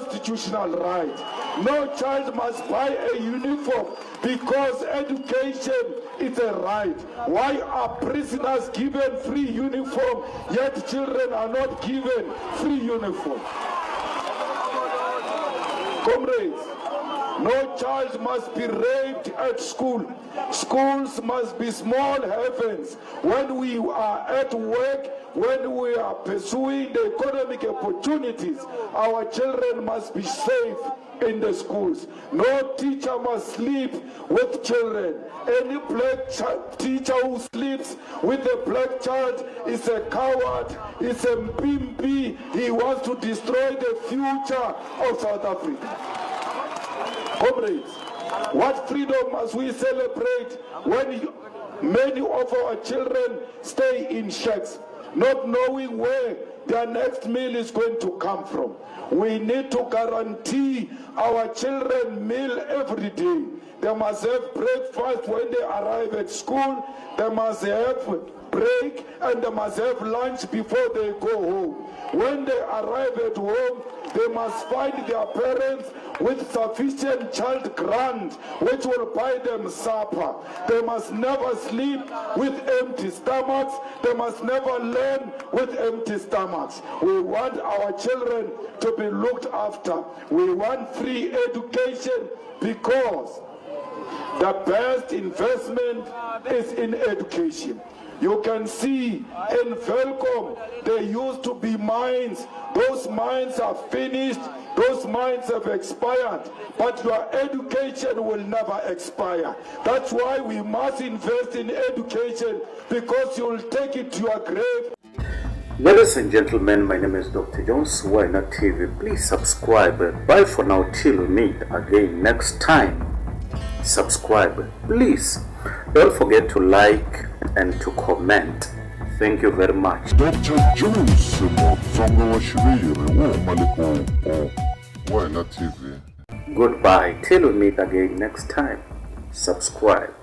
constitutional right. No child must buy a uniform because education is a right. Why are prisoners given free uniform, yet children are not given free uniform? Comrades, no child must be raped at school. Schools must be small heavens. When we are at work, when we are pursuing the economic opportunities, our children must be safe in the schools. No teacher must sleep with children. Any black teacher who sleeps with a black child is a coward, is a mpimpi. He wants to destroy the future of South Africa. Comrades, what freedom must we celebrate when many of our children stay in shacks, not knowing where their next meal is going to come from? We need to guarantee our children meal every day. They must have breakfast when they arrive at school. They must have break and they must have lunch before they go home. When they arrive at home, they must find their parents with sufficient child grant which will buy them supper. They must never sleep with empty stomachs. They must never learn with empty stomachs. We want our children to be looked after. We want free education because the best investment is in education. You can see in Velkom, there used to be mines. Those mines are finished. Those mines have expired. But your education will never expire. That's why we must invest in education, because you will take it to your grave. Ladies and gentlemen, my name is Dr. Jones, Why Not TV. Please subscribe. Bye for now till we meet again next time. Subscribe, please. Don't forget to like and to comment. Thank you very much. Dr. Jones, Why Not TV. Goodbye till we meet again next time. Subscribe.